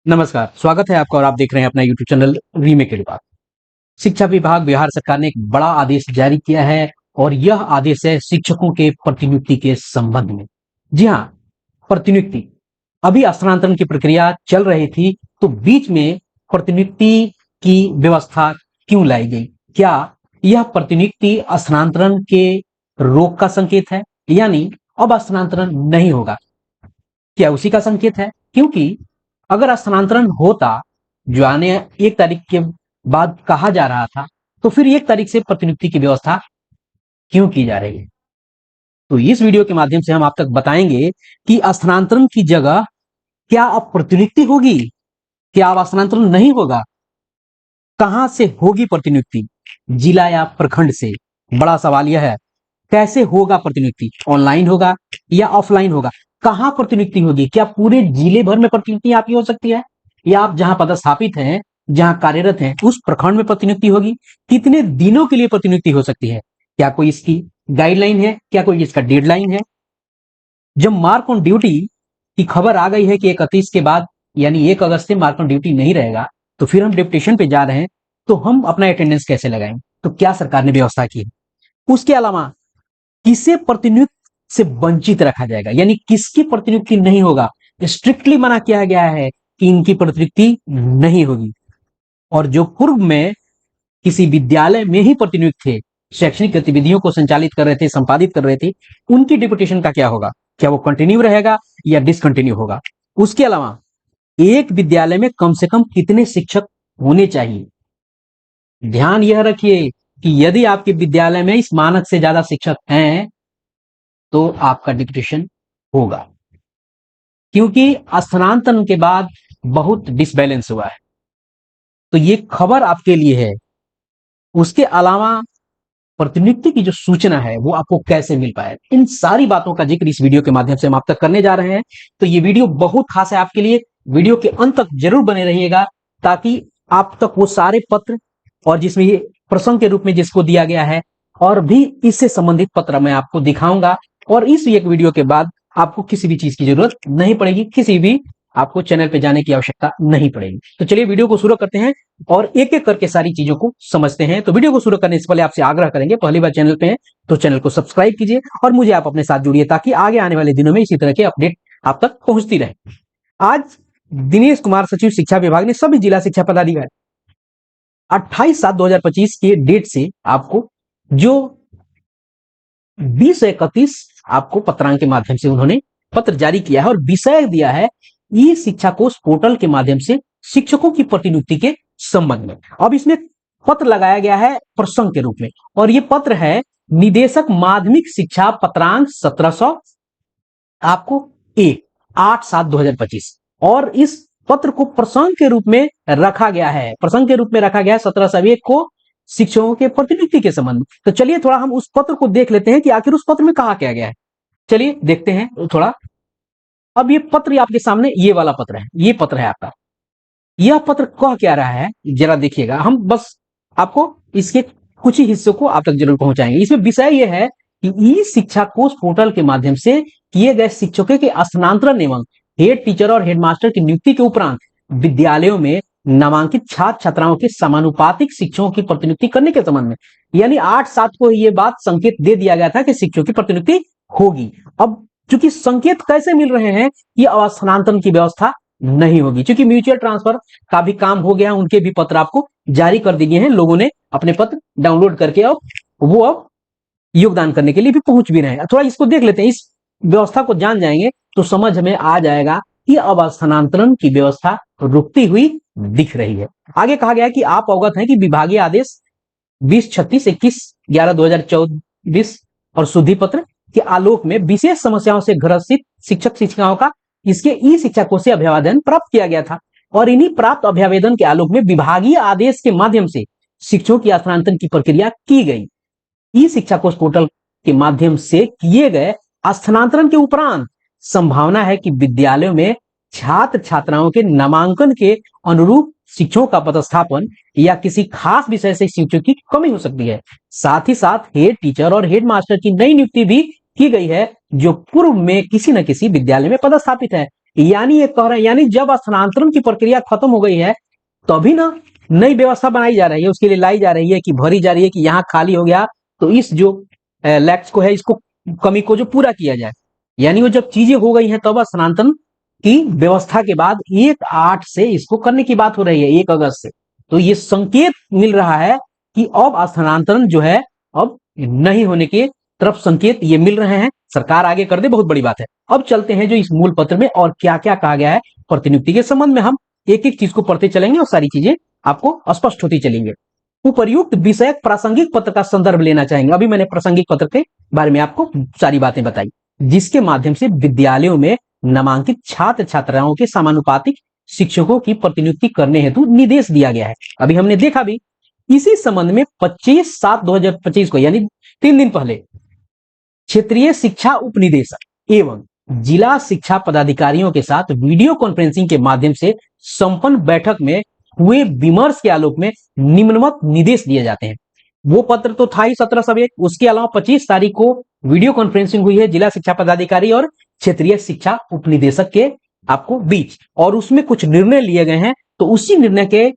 नमस्कार, स्वागत है आपका और आप देख रहे हैं अपना यूट्यूब चैनल रीमेक के बाद। शिक्षा विभाग बिहार सरकार ने एक बड़ा आदेश जारी किया है और यह आदेश है शिक्षकों के प्रतिनियुक्ति के संबंध में। जी हाँ, प्रतिनियुक्ति अभी स्थानांतरण की प्रक्रिया चल रही थी, तो बीच में प्रतिनियुक्ति की व्यवस्था क्यों लाई गई? क्या यह प्रतिनियुक्ति स्थानांतरण के रोक का संकेत है? यानी अब स्थानांतरण नहीं होगा, क्या उसी का संकेत है? क्योंकि अगर स्थानांतरण होता जो आने 1 तारीख के बाद कहा जा रहा था, तो फिर 1 तारीख से प्रतिनियुक्ति की व्यवस्था क्यों की जा रही है? तो इस वीडियो के माध्यम से हम आप तक बताएंगे कि स्थानांतरण की जगह क्या अब प्रतिनियुक्ति होगी, क्या अब स्थानांतरण नहीं होगा, कहां से होगी प्रतिनियुक्ति, जिला या प्रखंड से? बड़ा सवाल यह है, कैसे होगा प्रतिनियुक्ति? ऑनलाइन होगा या ऑफलाइन होगा? कहां प्रतिनियुक्ति होगी? क्या पूरे जिले भर में प्रतिनियुक्ति आपकी हो सकती है, या आप जहां पदस्थापित हैं, जहां कार्यरत हैं, उस प्रखंड में प्रतिनियुक्ति होगी? कितने दिनों के लिए प्रतिनियुक्ति हो सकती है? क्या कोई इसकी गाइडलाइन है? क्या कोई इसका डेडलाइन है? जब मार्क ऑन ड्यूटी की खबर आ गई है कि 31 के बाद यानी 1 अगस्त से मार्क ऑन ड्यूटी नहीं रहेगा, तो फिर हम डिप्यूटेशन पे जा रहे हैं, तो हम अपना अटेंडेंस कैसे लगाएंगे? तो क्या सरकार ने व्यवस्था की है? उसके अलावा किसे प्रतिनियुक्त से वंचित रखा जाएगा, यानी किसकी प्रतिनियुक्ति नहीं होगा? स्ट्रिक्टली मना किया गया है कि इनकी प्रतिनियुक्ति नहीं होगी। और जो पूर्व में किसी विद्यालय में ही प्रतिनियुक्त थे, शैक्षणिक गतिविधियों को संचालित कर रहे थे, संपादित कर रहे थे, उनकी डिप्यूटेशन का क्या होगा? क्या वो कंटिन्यू रहेगा या डिसकंटिन्यू होगा? उसके अलावा एक विद्यालय में कम से कम कितने शिक्षक होने चाहिए? ध्यान यह रखिए कि यदि आपके विद्यालय में इस मानक से ज्यादा शिक्षक हैं, तो आपका डिप्यूटेशन होगा, क्योंकि स्थानांतरण के बाद बहुत डिसबैलेंस हुआ है। तो ये खबर आपके लिए है। उसके अलावा प्रतिनियुक्ति की जो सूचना है वो आपको कैसे मिल पाए, इन सारी बातों का जिक्र इस वीडियो के माध्यम से हम आप तक करने जा रहे हैं। तो ये वीडियो बहुत खास है आपके लिए, वीडियो के अंत तक जरूर बने रहिएगा, ताकि आप तक वो सारे पत्र और जिसमें ये प्रसंग के रूप में जिसको दिया गया है और भी इससे संबंधित पत्र मैं आपको दिखाऊंगा। और इस एक वीडियो के बाद आपको किसी भी चीज की जरूरत नहीं पड़ेगी, किसी भी आपको चैनल पे जाने की आवश्यकता नहीं पड़ेगी। तो चलिए वीडियो को शुरू करते हैं और एक एक करके सारी चीजों को समझते हैं। तो वीडियो को शुरू करने से पहले आपसे आग्रह करेंगे, पहली बार चैनल पे हैं तो चैनल को सब्सक्राइब कीजिए और मुझे आप अपने साथ जुड़िए, ताकि आगे आने वाले दिनों में इसी तरह के अपडेट आप तक पहुंचती रहे। आज दिनेश कुमार, सचिव शिक्षा विभाग ने सभी जिला शिक्षा पदाधिकारी 28/7/2025 के डेट से आपको जो 20 से 31 आपको पत्रांक के माध्यम से उन्होंने पत्र जारी किया है और विषय दिया है ई शिक्षा कोष पोर्टल के माध्यम से शिक्षकों की प्रतिनियुक्ति के संबंध में। अब इसमें पत्र लगाया गया है प्रसंग के रूप में, और ये पत्र है निदेशक माध्यमिक शिक्षा पत्रांक 1700 आपको 8/7/2025, और इस पत्र को प्रसंग के रूप में रखा गया है, प्रसंग के रूप में रखा गया है 1701 को शिक्षकों के प्रतिनियुक्ति के संबंध में। तो चलिए थोड़ा हम उस पत्र को देख लेते हैं कि आखिर उस पत्र में कहा क्या गया है। चलिए देखते हैं थोड़ा। अब ये पत्र आपके सामने, ये वाला पत्र है, ये पत्र है आपका। यह पत्र कह क्या रहा है जरा देखिएगा, हम बस आपको इसके कुछ ही हिस्सों को आप तक जरूर पहुंचाएंगे। इसमें विषय यह है कि ई शिक्षा कोष पोर्टल के माध्यम से किए गए शिक्षकों के स्थानांतरण एवं हेड टीचर और हेडमास्टर की नियुक्ति के उपरांत विद्यालयों में नामांकित छात्र छात्राओं के समानुपातिक शिक्षकों की प्रतिनियुक्ति करने के संबंध में, यानी 8/7 को ये बात संकेत दे दिया गया था कि शिक्षकों की प्रतिनियुक्ति होगी। अब चूंकि संकेत कैसे मिल रहे हैं कि स्थानांतरण की व्यवस्था नहीं होगी, क्योंकि म्यूचुअल ट्रांसफर का भी काम हो गया, उनके भी पत्र आपको जारी कर दिए हैं, लोगों ने अपने पत्र डाउनलोड करके अब योगदान करने के लिए भी पहुंच भी रहे हैं। थोड़ा इसको देख लेते हैं, इस व्यवस्था को जान जाएंगे तो समझ में आ जाएगा कि अब स्थानांतरण की व्यवस्था रुकती हुई दिख रही है। आगे कहा गया है कि आप अवगत हैं कि विभागीय आदेश 2036 21/11/2024 और शुद्धि पत्र के आलोक में विशेष समस्याओं से ग्रसित शिक्षक शिक्षिकाओं का इसके ई शिक्षा कोष से अभ्यावेदन प्राप्त किया गया था, और इन्हीं प्राप्त अभ्यावेदन के आलोक में विभागीय आदेश के माध्यम से शिक्षकों की स्थानांतरण की प्रक्रिया की गई। ई शिक्षा कोष पोर्टल के माध्यम से किए गए स्थानांतरण के उपरांत संभावना है कि विद्यालयों में छात्र छात्राओं के नामांकन के अनुरूप शिक्षकों का पदस्थापन या किसी खास विषय से शिक्षकों की कमी हो सकती है। साथ ही साथ हेड टीचर और हेड मास्टर की नई नियुक्ति भी की गई है, जो पूर्व में किसी न किसी विद्यालय में पदस्थापित है। यानी ये कह रहे हैं, यानी जब स्थानांतरण की प्रक्रिया खत्म हो गई है तभी ना नई व्यवस्था बनाई जा रही है, उसके लिए लाई जा रही है कि भरी जा रही है कि यहाँ खाली हो गया तो इस जो लैक्स को है, इसको कमी को जो पूरा किया जाए। यानी वो जब चीजें हो गई हैं तब स्थानांतरण की व्यवस्था के बाद 1/8 से इसको करने की बात हो रही है, 1 अगस्त से। तो ये संकेत मिल रहा है कि अब स्थानांतरण जो है अब नहीं होने के तरफ संकेत ये मिल रहे हैं। सरकार आगे कर दे बहुत बड़ी बात है। अब चलते हैं जो इस मूल पत्र में और क्या क्या कहा गया है प्रतिनियुक्ति के संबंध में। हम एक एक चीज को पढ़ते चलेंगे और सारी चीजें आपको स्पष्ट होती चलेंगे। उपर्युक्त विषयक प्रासंगिक पत्र का संदर्भ लेना चाहेंगे। अभी मैंने प्रासंगिक पत्र के बारे में आपको सारी बातें बताई, जिसके माध्यम से विद्यालयों में नामांकित छात्र छात्राओं के समानुपातिक शिक्षकों की प्रतिनियुक्ति करने हेतु निर्देश दिया गया है। अभी हमने देखा भी। इसी संबंध में 25/7/2025 को यानी 3 दिन पहले क्षेत्रीय शिक्षा उपनिदेशक एवं जिला शिक्षा पदाधिकारियों के साथ वीडियो कॉन्फ्रेंसिंग के माध्यम से संपन्न बैठक में हुए विमर्श के आलोक में निम्नवत निर्देश दिए जाते हैं। वो पत्र तो था ही 17/1, उसके अलावा 25 तारीख को वीडियो कॉन्फ्रेंसिंग हुई है जिला शिक्षा पदाधिकारी और क्षेत्रीय शिक्षा उपनिदेशक के आपको बीच, और उसमें कुछ निर्णय लिए गए हैं। तो उसी निर्णय के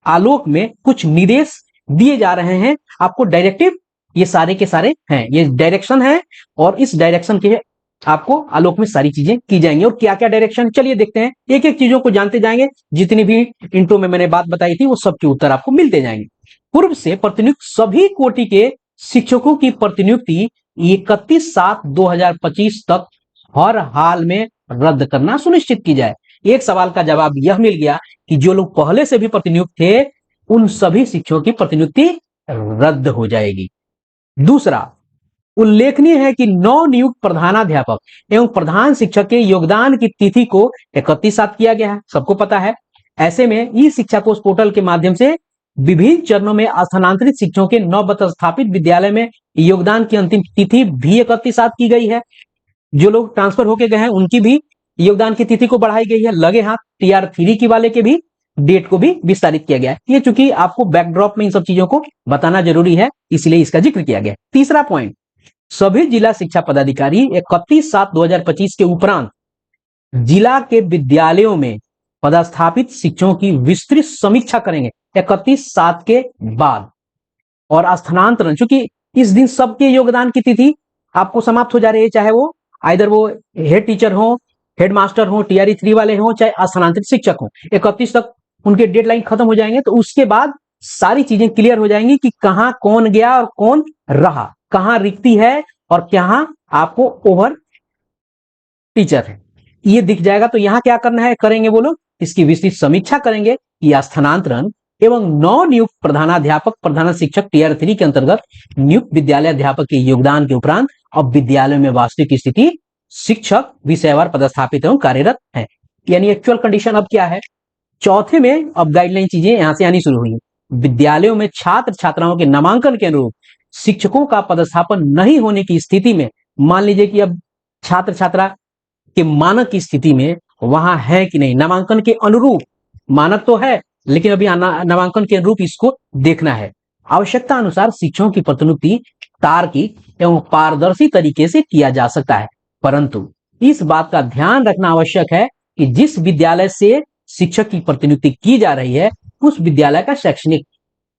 आलोक में कुछ निर्देश दिए जा रहे हैं आपको, डायरेक्टिव ये सारे के सारे हैं, ये डायरेक्शन है और इस डायरेक्शन के आपको आलोक में सारी चीजें की जाएंगी। और क्या क्या डायरेक्शन, चलिए देखते हैं, एक एक चीजों को जानते जाएंगे। जितनी भी इंट्रो में मैंने बात बताई थी वो सबके उत्तर आपको मिलते जाएंगे। पूर्व से प्रतिनियुक्त सभी कोटि के शिक्षकों की प्रतिनियुक्ति 31/7/2025 तक हर हाल में रद्द करना सुनिश्चित की जाए। एक सवाल का जवाब यह मिल गया कि जो लोग पहले से भी प्रतिनियुक्त थे उन सभी शिक्षकों की प्रतिनियुक्ति रद्द हो जाएगी। दूसरा, उल्लेखनीय है कि नव नियुक्त प्रधानाध्यापक एवं प्रधान शिक्षक के योगदान की तिथि को 31/7 किया गया है, सबको पता है। ऐसे में ई शिक्षा कोष पोर्टल के माध्यम से विभिन्न चरणों में स्थानांतरित शिक्षकों के नव स्थापित विद्यालय में योगदान की अंतिम तिथि भी 31/7 की गई है। जो लोग ट्रांसफर होके गए हैं उनकी भी योगदान की तिथि को बढ़ाई गई है। लगे हाथ TR3 की वाले के भी डेट को भी विस्तारित किया गया है। ये चूंकि आपको बैकड्रॉप में इन सब चीजों को बताना जरूरी है, इसलिए इसका जिक्र किया गया। तीसरा पॉइंट, सभी जिला शिक्षा पदाधिकारी 31/7/2025 के उपरांत जिला के विद्यालयों में पदस्थापित शिक्षकों की विस्तृत समीक्षा करेंगे 31/7 के बाद। और स्थानांतरण, चूंकि इस दिन सबके योगदान की तिथि आपको समाप्त हो जा रही है, चाहे वो आइदर वो हेड टीचर हो, हेड मास्टर हो, TRE3 वाले हो, चाहे स्थानांतरित शिक्षक हो, 31 तक उनके डेडलाइन खत्म हो जाएंगे। तो उसके बाद सारी चीजें क्लियर हो जाएंगी कि कहां कौन गया और कौन रहा, कहां रिक्ति है और कहां आपको ओवर टीचर है, ये दिख जाएगा। तो यहां क्या करना है, करेंगे वो लोग इसकी विस्तृत समीक्षा करेंगे कि स्थानांतरण एवं नव नियुक्त प्रधानाध्यापक प्रधान शिक्षक TR3 के अंतर्गत नियुक्त विद्यालय अध्यापक के योगदान के उपरांत अब विद्यालय में वास्तविक स्थिति शिक्षक विषयवार पदस्थापित एवं कार्यरत है, यानी एक्चुअल कंडीशन अब क्या है। चौथे में अब गाइडलाइन चीजें यहां से आनी शुरू हुई। विद्यालयों में छात्र छात्राओं के नामांकन के अनुरूप शिक्षकों का पदस्थापन नहीं होने की स्थिति में, मान लीजिए कि अब छात्र छात्रा के मानक की स्थिति में वहां है कि नहीं, नामांकन के अनुरूप, मानक तो है लेकिन अभी नामांकन के अनुरूप इसको देखना है। आवश्यकता अनुसार शिक्षकों की प्रतिनियुक्ति तार्किक एवं पारदर्शी तरीके से किया जा सकता है, परंतु इस बात का ध्यान रखना आवश्यक है कि जिस विद्यालय से शिक्षक की प्रतिनियुक्ति की जा रही है उस विद्यालय का शैक्षणिक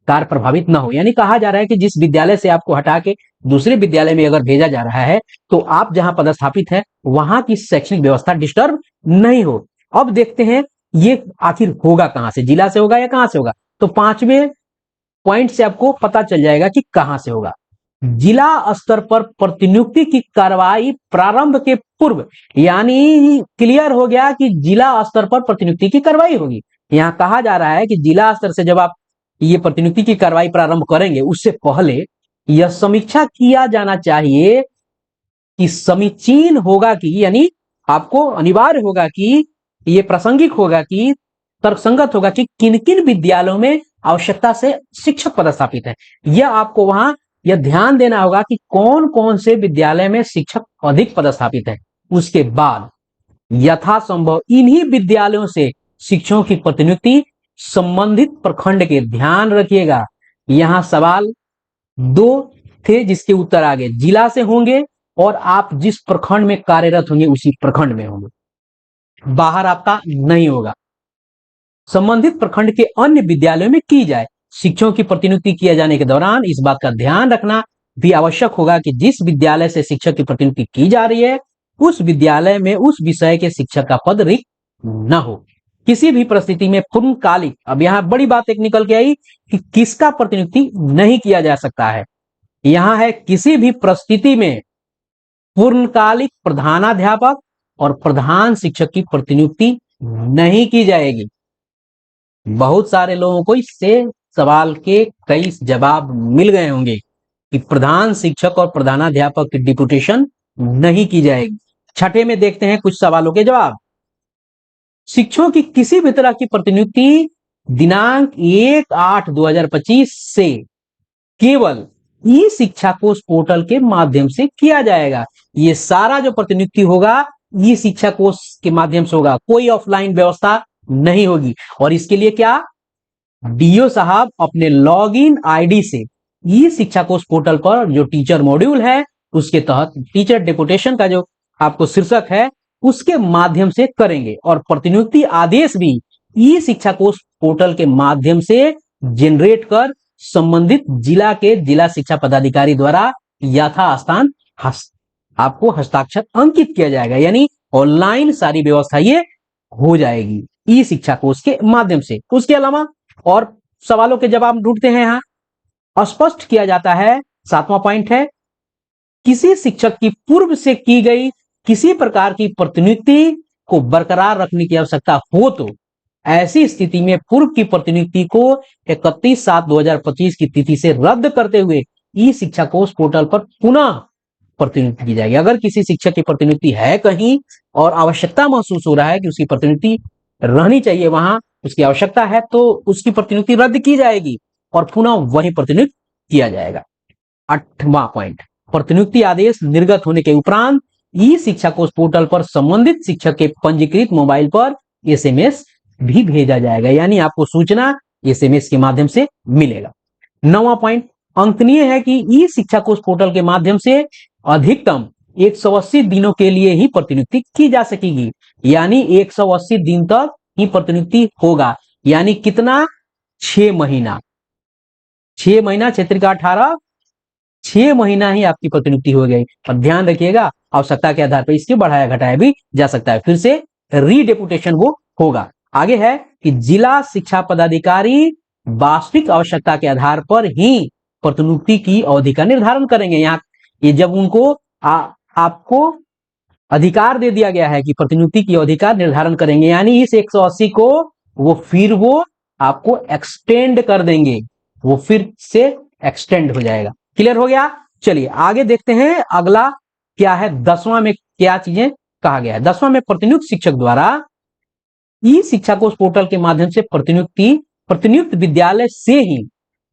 कार्य प्रभावित न हो। यानी कहा जा रहा है कि जिस विद्यालय से आपको हटा के दूसरे विद्यालय में अगर भेजा जा रहा है तो आप जहां पदस्थापित है वहां की शैक्षणिक व्यवस्था डिस्टर्ब नहीं हो। अब देखते हैं ये आखिर होगा कहां से, जिला से होगा या कहां से होगा। तो 5वें पॉइंट से आपको पता चल जाएगा कि कहां से होगा। जिला स्तर पर प्रतिनियुक्ति की कार्रवाई प्रारंभ के पूर्व, यानी क्लियर हो गया कि जिला स्तर पर प्रतिनियुक्ति की कार्रवाई होगी। यहां कहा जा रहा है कि जिला स्तर से जब आप ये प्रतिनियुक्ति की कार्रवाई प्रारंभ करेंगे उससे पहले यह समीक्षा किया जाना चाहिए कि समीचीन होगा कि, यानी आपको अनिवार्य होगा कि ये प्रासंगिक होगा कि तर्कसंगत होगा कि किन किन विद्यालयों में आवश्यकता से शिक्षक पदस्थापित है। यह आपको वहां यह ध्यान देना होगा कि कौन कौन से विद्यालय में शिक्षक अधिक पदस्थापित है। उसके बाद यथासंभव इन्हीं विद्यालयों से शिक्षकों की प्रतिनियुक्ति संबंधित प्रखंड के, ध्यान रखिएगा यहां सवाल 2 थे जिसके उत्तर आगे जिला से होंगे और आप जिस प्रखंड में कार्यरत होंगे उसी प्रखंड में होंगे। बाहर आपका नहीं होगा। संबंधित प्रखंड के अन्य विद्यालयों में की जाए। शिक्षकों की प्रतिनियुक्ति किए जाने के दौरान इस बात का ध्यान रखना भी आवश्यक होगा कि जिस विद्यालय से शिक्षक की प्रतिनियुक्ति की जा रही है उस विद्यालय में उस विषय के शिक्षक का पद रिक्त न हो। किसी भी परिस्थिति में पूर्णकालिक, अब यहाँ बड़ी बात एक निकल के आई कि किसका प्रतिनियुक्ति नहीं किया जा सकता है। यहाँ है किसी भी परिस्थिति में पूर्णकालिक प्रधानाध्यापक और प्रधान शिक्षक की प्रतिनियुक्ति नहीं की जाएगी। बहुत सारे लोगों को इससे सवाल के कई जवाब मिल गए होंगे कि प्रधान शिक्षक और प्रधानाध्यापक की डिप्यूटेशन नहीं की जाएगी। छठे में देखते हैं कुछ सवालों के जवाब। शिक्षकों की किसी भी तरह की प्रतिनियुक्ति दिनांक 1/8/2025 से केवल ई शिक्षा कोष पोर्टल के माध्यम से किया जाएगा। ये सारा जो प्रतिनियुक्ति होगा ई शिक्षा कोष के माध्यम से होगा, कोई ऑफलाइन व्यवस्था नहीं होगी। और इसके लिए क्या, डीओ साहब अपने लॉगिन आईडी से ई शिक्षा कोष पोर्टल पर जो टीचर मॉड्यूल है उसके तहत टीचर डेपुटेशन का जो आपको शीर्षक है उसके माध्यम से करेंगे। और प्रतिनियुक्ति आदेश भी ई शिक्षा कोष पोर्टल के माध्यम से जनरेट कर संबंधित जिला के जिला शिक्षा पदाधिकारी द्वारा यथास्थान आपको हस्ताक्षर अंकित किया जाएगा। यानी ऑनलाइन सारी व्यवस्था ये हो जाएगी ई शिक्षा कोष के माध्यम से। उसके अलावा और सवालों के जवाब ढूंढते हैं। यहाँ स्पष्ट किया जाता है, 7वां पॉइंट है, किसी शिक्षक की पूर्व से की गई किसी प्रकार की प्रतिनियुक्ति को बरकरार रखने की आवश्यकता हो तो ऐसी स्थिति में पूर्व की प्रतिनियुक्ति को 31/7/2025 की तिथि से रद्द करते हुए ई शिक्षा कोष पोर्टल पर पुनः प्रतिनियुक्ति की जाएगी। अगर किसी शिक्षक की प्रतिनियुक्ति है कहीं और आवश्यकता महसूस हो रहा है कि उसकी प्रतिनियुक्ति रहनी चाहिए, वहां उसकी आवश्यकता है, तो उसकी प्रतिनियुक्ति रद्द की जाएगी और पुनः वही प्रतिनियुक्त किया जाएगा। 8वां पॉइंट, प्रतिनियुक्ति आदेश निर्गत होने के उपरांत ई शिक्षा कोष पोर्टल पर संबंधित शिक्षक के पंजीकृत मोबाइल पर एसएमएस भी भेजा जाएगा। यानी आपको सूचना एसएमएस के माध्यम से मिलेगा। 9वां पॉइंट, अंकनीय है कि ई शिक्षा कोष पोर्टल के माध्यम से अधिकतम 180 दिनों के लिए ही प्रतिनियुक्ति की जा सकेगी। यानी 180 दिन तक ही प्रतिनियुक्ति होगा। यानी कितना, 6 महीना। 6 महीना, क्षेत्रिका 18, 6 महीना ही आपकी प्रतिनियुक्ति हो गई। और ध्यान रखिएगा आवश्यकता के आधार पर इसके बढ़ाया घटाया भी जा सकता है, फिर से रीडेपुटेशन वो होगा। आगे है कि जिला शिक्षा पदाधिकारी वास्तविक आवश्यकता के आधार पर ही प्रतिनियुक्ति की अवधि का निर्धारण करेंगे। यहाँ ये जब उनको आपको अधिकार दे दिया गया है कि प्रतिनियुक्ति की अवधि का निर्धारण करेंगे, यानी इस 180 को वो आपको एक्सटेंड कर देंगे, वो फिर से एक्सटेंड हो जाएगा। क्लियर हो गया। चलिए आगे देखते हैं अगला क्या है। 10वां में क्या चीजें कहा गया है। 10वां में प्रतिनियुक्त शिक्षक द्वारा ई शिक्षा कोष पोर्टल के माध्यम से प्रतिनियुक्त विद्यालय से ही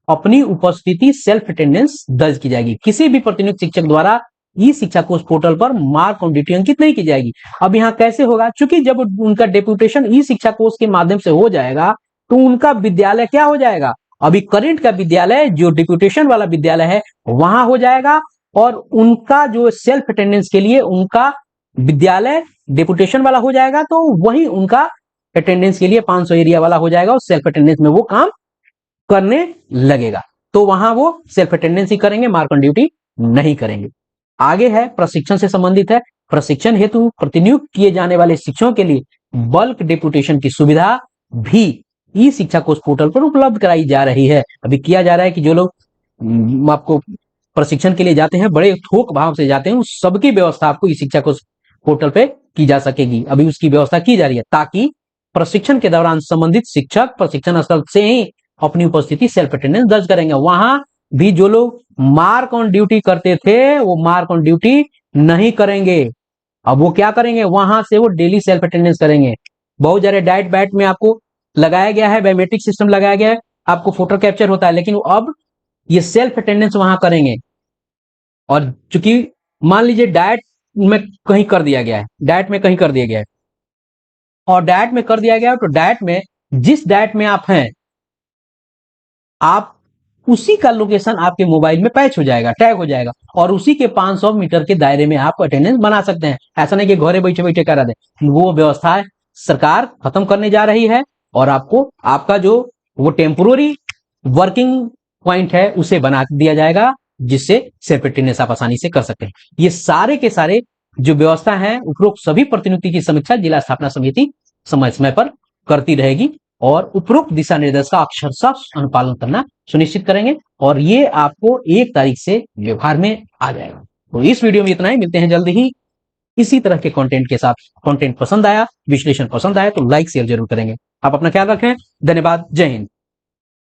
अपनी उपस्थिति सेल्फ अटेंडेंस दर्ज की जाएगी। किसी भी प्रतिनियुक्त शिक्षक द्वारा ई शिक्षा कोष पोर्टल पर मार्क ऑन ड्यूटी अंकित नहीं की जाएगी। अब यहाँ कैसे होगा, चूंकि जब उनका डेप्यूटेशन ई शिक्षा कोष के माध्यम से हो जाएगा तो उनका विद्यालय क्या हो जाएगा, अभी करंट का विद्यालय जो डेप्यूटेशन वाला विद्यालय है वहां हो जाएगा और उनका जो सेल्फ अटेंडेंस के लिए उनका विद्यालय डेप्यूटेशन वाला हो जाएगा, तो वही उनका अटेंडेंस के लिए 500 एरिया वाला हो जाएगा और सेल्फ अटेंडेंस में वो काम करने लगेगा। तो वहां वो सेल्फ अटेंडेंस ही करेंगे, मार्क ऑन ड्यूटी नहीं करेंगे। आगे है प्रशिक्षण से संबंधित है। प्रशिक्षण हेतु प्रतिनियुक्त किए जाने वाले शिक्षकों के लिए बल्क डेप्यूटेशन की सुविधा भी ई शिक्षा कोष पोर्टल पर उपलब्ध कराई जा रही है। अभी किया जा रहा है कि जो लोग आपको प्रशिक्षण के लिए जाते हैं, बड़े थोक भाव से जाते हैं, उस सबकी व्यवस्था आपको ई शिक्षा कोष पोर्टल पे की जा सकेगी। अभी उसकी व्यवस्था की जा रही है ताकि प्रशिक्षण के दौरान संबंधित शिक्षक प्रशिक्षण स्थल से ही अपनी उपस्थिति सेल्फ अटेंडेंस दर्ज करेंगे। वहां भी जो लोग मार्क ऑन ड्यूटी करते थे वो मार्क ऑन ड्यूटी नहीं करेंगे। अब वो क्या करेंगे, वहां से वो डेली सेल्फ अटेंडेंस करेंगे। बहुत सारे डाइट बैट में आपको लगाया गया है, बायोमेट्रिक सिस्टम लगाया गया है, आपको फोटो कैप्चर होता है, लेकिन अब ये सेल्फ अटेंडेंस वहां करेंगे। और चूंकि मान लीजिए डाइट में कहीं कर दिया गया है, डाइट में कहीं कर दिया गया है और डाइट में कर दिया गया है, तो डाइट में जिस डाइट में आप हैं आप उसी का लोकेशन आपके मोबाइल में पैच हो जाएगा, टैग हो जाएगा और उसी के 500 मीटर के दायरे में आप अटेंडेंस बना सकते हैं। ऐसा नहीं कि घरे बैठे बैठे करा दें, वो व्यवस्था सरकार खत्म करने जा रही है और आपको आपका जो वो टेम्पोररी वर्किंग पॉइंट है उसे बना दिया जाएगा, जिससे सेक्रेटरीनेस आप आसानी से कर सकते हैं। ये सारे के सारे जो व्यवस्था है, उपरोक्त सभी प्रतिनियुक्ति की समीक्षा जिला स्थापना समिति समय समय पर करती रहेगी और उपरोक्त दिशा निर्देश का अक्षरशः अनुपालन करना सुनिश्चित करेंगे और ये आपको 1 तारीख से व्यवहार में आ जाएगा। तो इस वीडियो में इतना ही, मिलते हैं जल्द ही इसी तरह के कंटेंट के साथ। कंटेंट पसंद आया, विश्लेषण पसंद आया तो लाइक शेयर जरूर करेंगे। आप अपना ख्याल रखें। धन्यवाद। जय हिंद।